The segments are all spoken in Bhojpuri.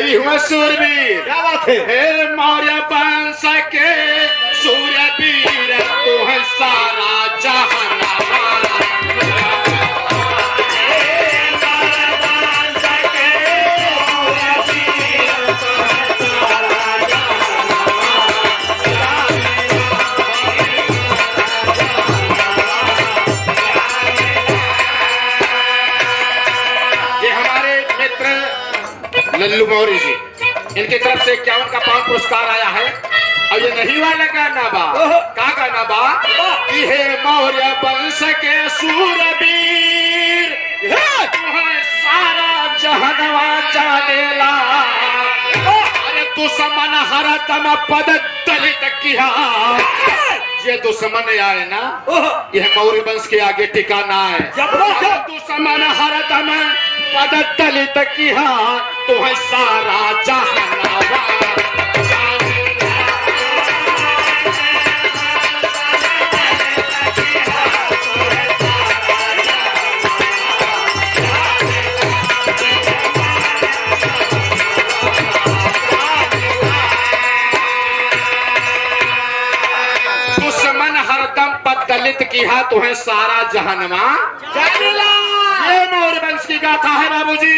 यही हुआ सूरवीर। क्या बात है? हे मौर्य वंश के सूरवीर तू है सारा जहानवा। लल्लू मौर्य जी, इनकी तरफ से 51 का 5 पुरस्कार आया है। और ये नहीं वाला गाना बा, का गाना बा कि हे मौर्य वंश के सूरवीर तुम्हें सारा जहानवा जानेला। अरे दुश्मन हरदम पद दलित किया। ये दुश्मन आए ना, यह मौर्य वंश के आगे ठिकाना है। दुश्मन हरदम पद दलित किया तो है सारा जहानवा। दुश्मन हरदम पद दलित किया तो है सारा जहानवा। ये मौर्य वंश की गाथा है बाबूजी।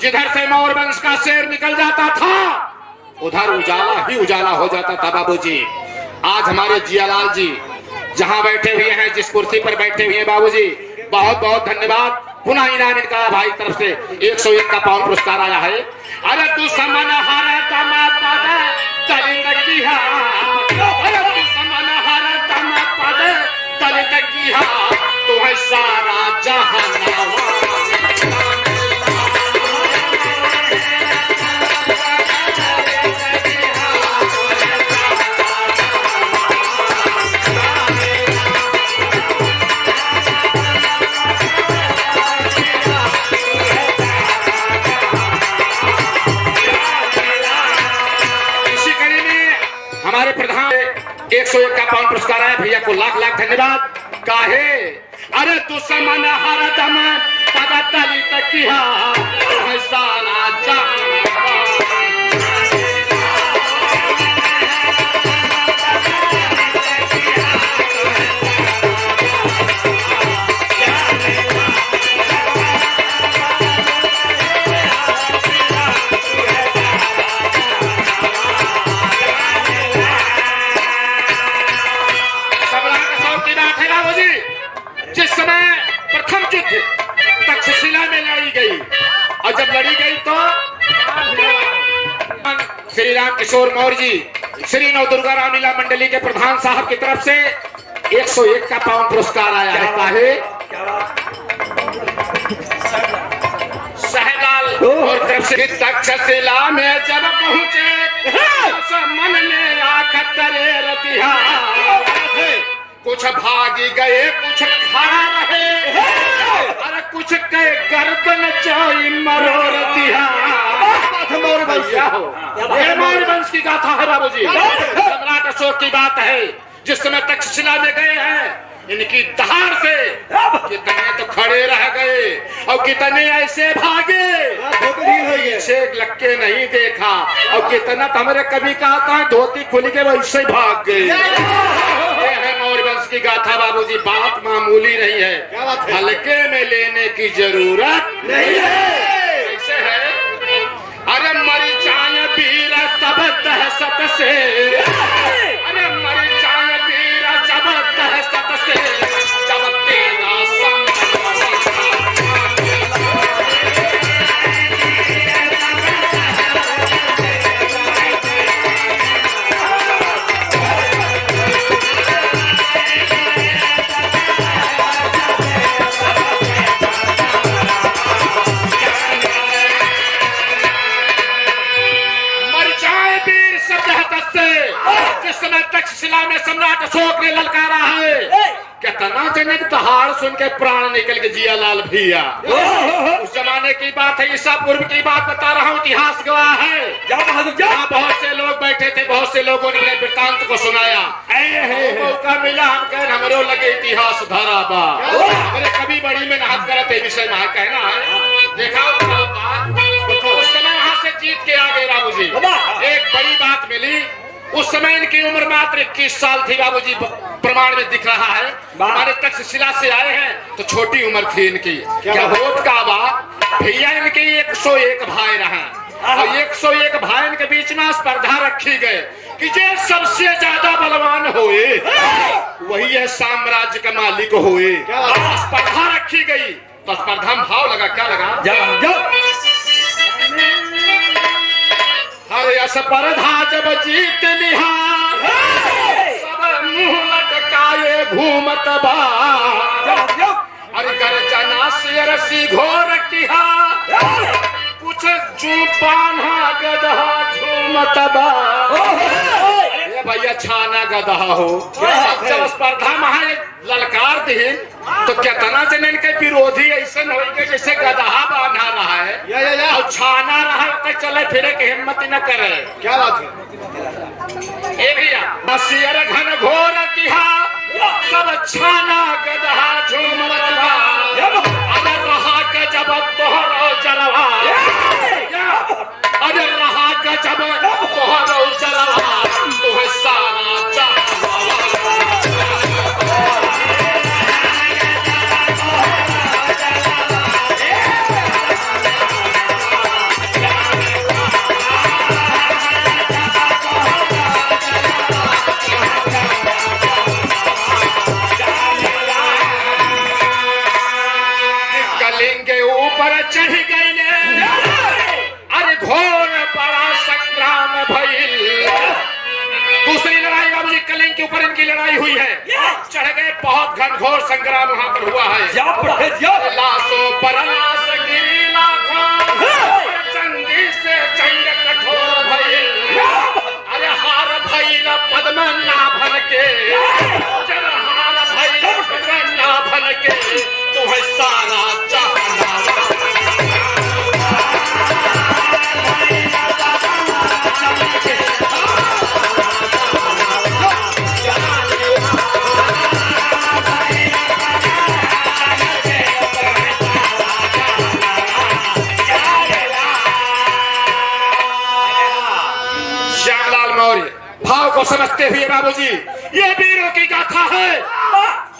जिधर से मौर्य वंश का शेर निकल जाता था उधर उजाला ही उजाला हो जाता था बाबूजी। आज हमारे जियालाल जी जहां बैठे हुए हैं, जिस कुर्सी पर बैठे हुए हैं बाबूजी, बहुत बहुत धन्यवाद। पुनः इनाम इनका भाई तरफ से 101 का 5 पुरस्कार आया है। अरे दुश्मन हरदम पद दलित किया, अरे दुश्मन हरदम पद दलित किया तो है सारा जहानवा। इसी कड़ी में हमारे प्रधान 101 का 5 पुरस्कार आया, भैया को लाख लाख धन्यवाद। काहे अरे दुश्मन हरदम पद दलित किया है सारा जहानवा। जिस समय प्रथम युद्ध तक्षशिला में लड़ी गई और जब लड़ी गई तो श्री राम किशोर मौर्य जी श्री नव दुर्गा रामलीला मंडली के प्रधान साहब की तरफ से 101 का 5 पुरस्कार आया है। काहे सहलाल और तरफ से तक्षशिला में जब पहुंचे मन में आखत रतिहा। कुछ भागी गए कुछ खड़ा रहे, अरे कुछ के गर्दन चाई मरोड़ दिया। मौर्य वंश की गाथा है बाबूजी। सम्राट अशोक की बात है, जिस समय तक्षशिला में गए हैं इनकी दहाड़ से कितने तो खड़े रह गए और कितने ऐसे भागे पीछे लग के नहीं देखा और कितना तो हमारे कभी कहा था धोती खुल के वैसे भाग गए। मौर्य वंश की गाथा बाबूजी, बात मामूली नहीं है, हल्के में लेने की जरूरत नहीं है। ऐसे है अरे मरी जाए वीर सब दहशत से, अरे मरी जाए वीर सब दहशत से जब तेरा तक्षशिला में सम्राट अशोक ने ललकारा है। कितना जनक दहाड़ सुन के प्राण निकल के जियालाल भैया। उस जमाने की बात है, ईसा पूर्व की बात बता रहा हूँ, इतिहास गवाह है। जहाँ बहुत से लोग बैठे थे, बहुत से लोगों ने वृत्तांत को सुनाया। मौका मिला हम कह हमरो लगे इतिहास धारा बा, हमारे कभी बड़ी मेहनत करते विषय में कहना है। देखा उस समय वहां से जीत के बात मिली। उस समय इनकी उम्र मात्र 21 साल थी बाबूजी, प्रमाण में दिख रहा है। हमारे तक्षशिला से आए हैं तो छोटी उम्र थी इनकी। क्या होत का बा भैया, इनके 101 भाई रहे और 101 भाई के बीच में स्पर्धा रखी गए कि जो सबसे ज्यादा बलवान होए वही है साम्राज्य का मालिक होए। स्पर्धा रखी गई तो स्पर्धा में भाव लगा, क्या लगा? अरे स्पर्धा जब जीत लिहा सब मुंह लटकाए घूमत बा। अरे गर्जना से रसी घोर किहा कुछ चुपाना गदहा झूमत बा। ये भैया छाना गदहा हो। जब स्पर्धा में ललकार दी तो कितना जन इनके विरोधी ऐसे हो गए जैसे गदहा बांधा रहा है और छाना रहा तो चले फिरे की हिम्मत न करे। क्या बात है? ए भैया सियर घन घोर तिहा सब छाना गदहा झूमत बा। अगर रहा के जब तोहरो चलवा, अगर रहा के जब तोहरो चलवा तो सारा चढ़ गई। अरे घोर बड़ा संग्राम भइल। दूसरी लड़ाई बाबूजी कलिंग के ऊपर इनकी लड़ाई हुई है। चढ़ गए, बहुत घनघोर संग्राम वहां पर हुआ है। लाशों पर लाश गिरी लाखों, चंदी से चंड कठोर भइल। अरे हार भइल पद्म नाभन के, जब हार भइल पद्म नाभन के तुम्हें सारा जहां भाव को समझते हुए बाबूजी ये वीरों की गाथा है।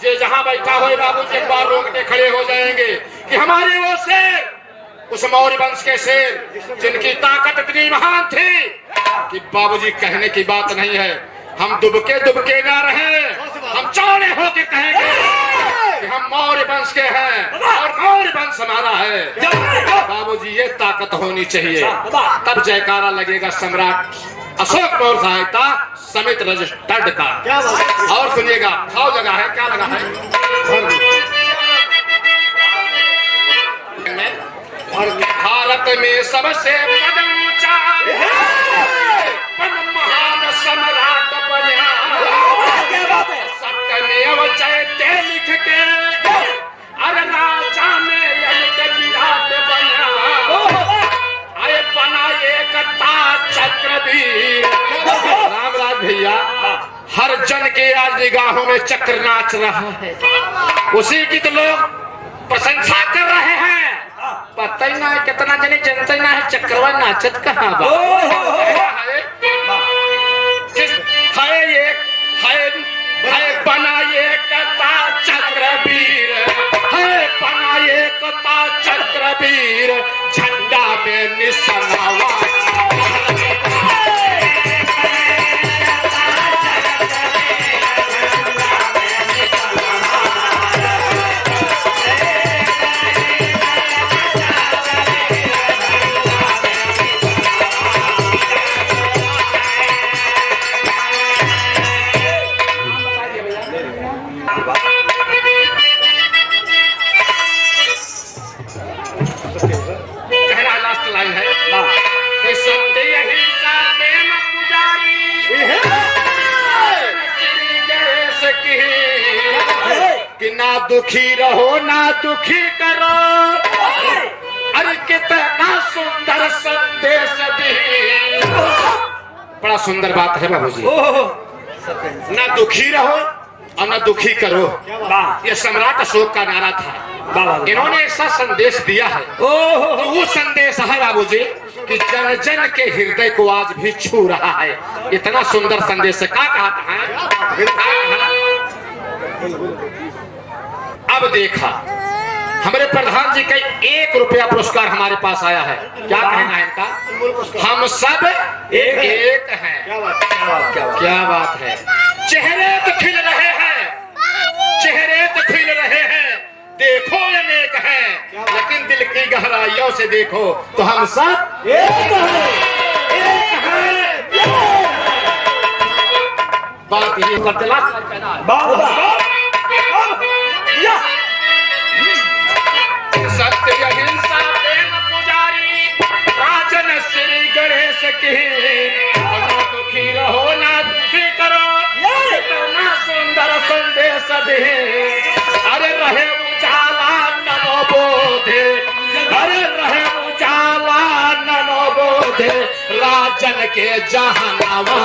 ये जहां बैठा हुए बाबूजी एक बार रोकने खड़े हो जाएंगे कि हमारे वो शेर, उस मौर्य वंश के शेर जिनकी ताकत इतनी महान थी कि बाबूजी कहने की बात नहीं है। हम दुबके ना रहे, हम चौड़े होके कहेंगे कि हम मौर्य वंश के हैं और मौर्य वंश हमारा है। बाबूजी ये ताकत होनी चाहिए, तब जयकारा लगेगा सम्राट अशोक मौर्य सहायता समित रजिस्टर्ड का। और सुनिएगा भाव लगा है, क्या लगा है? भारत में सबसे ऊंचा महान सम्राट बना, सत्यमेव जयते लिख के अरे राजा में विराट बना। अरे बना एक चक्रवीर। रामराज भैया हर जन के आज निगाहों में चक्र नाच रहा है, उसी की तो लोग प्रशंसा कर रहे हैं। पता ही ना है कितना जने जनता ही ना है चक्रवा नाचत कहाँ बा। है बना एक चक्रवीर, है बना एक चक्रवीर, झंडा में निशाना। ना दुखी रहो ना दुखी करो, अरे कितना सुंदर संदेश दी। बड़ा सुंदर बात है बाबूजी, ना दुखी रहो और ना दुखी करो, ये सम्राट अशोक का नारा था। इन्होंने ऐसा संदेश दिया है, तो वो संदेश है बाबूजी कि जन जन के हृदय को आज भी छू रहा है। इतना सुंदर संदेश क्या कहता है। अब देखा हमारे प्रधान जी का 1 रुपया पुरस्कार हमारे पास आया है। क्या कहना है इनका? हम सब एक हैं। क्या बात है। चेहरे तो खिल रहे हैं, चेहरे तो खिल रहे हैं, देखो अनेक है, लेकिन दिल की गहराइयों से देखो तो हम सब एक हैं। बात ये करते सत्य अहिंसा प्रेम पुजारी राजन श्री गणेश के दुखी रहो ना दुखी करो, इतना सुंदर संदेश दे। अरे रहे उजाला नमो बोधे, अरे रहे उजाला नमो बोधे, राजन के जहानावा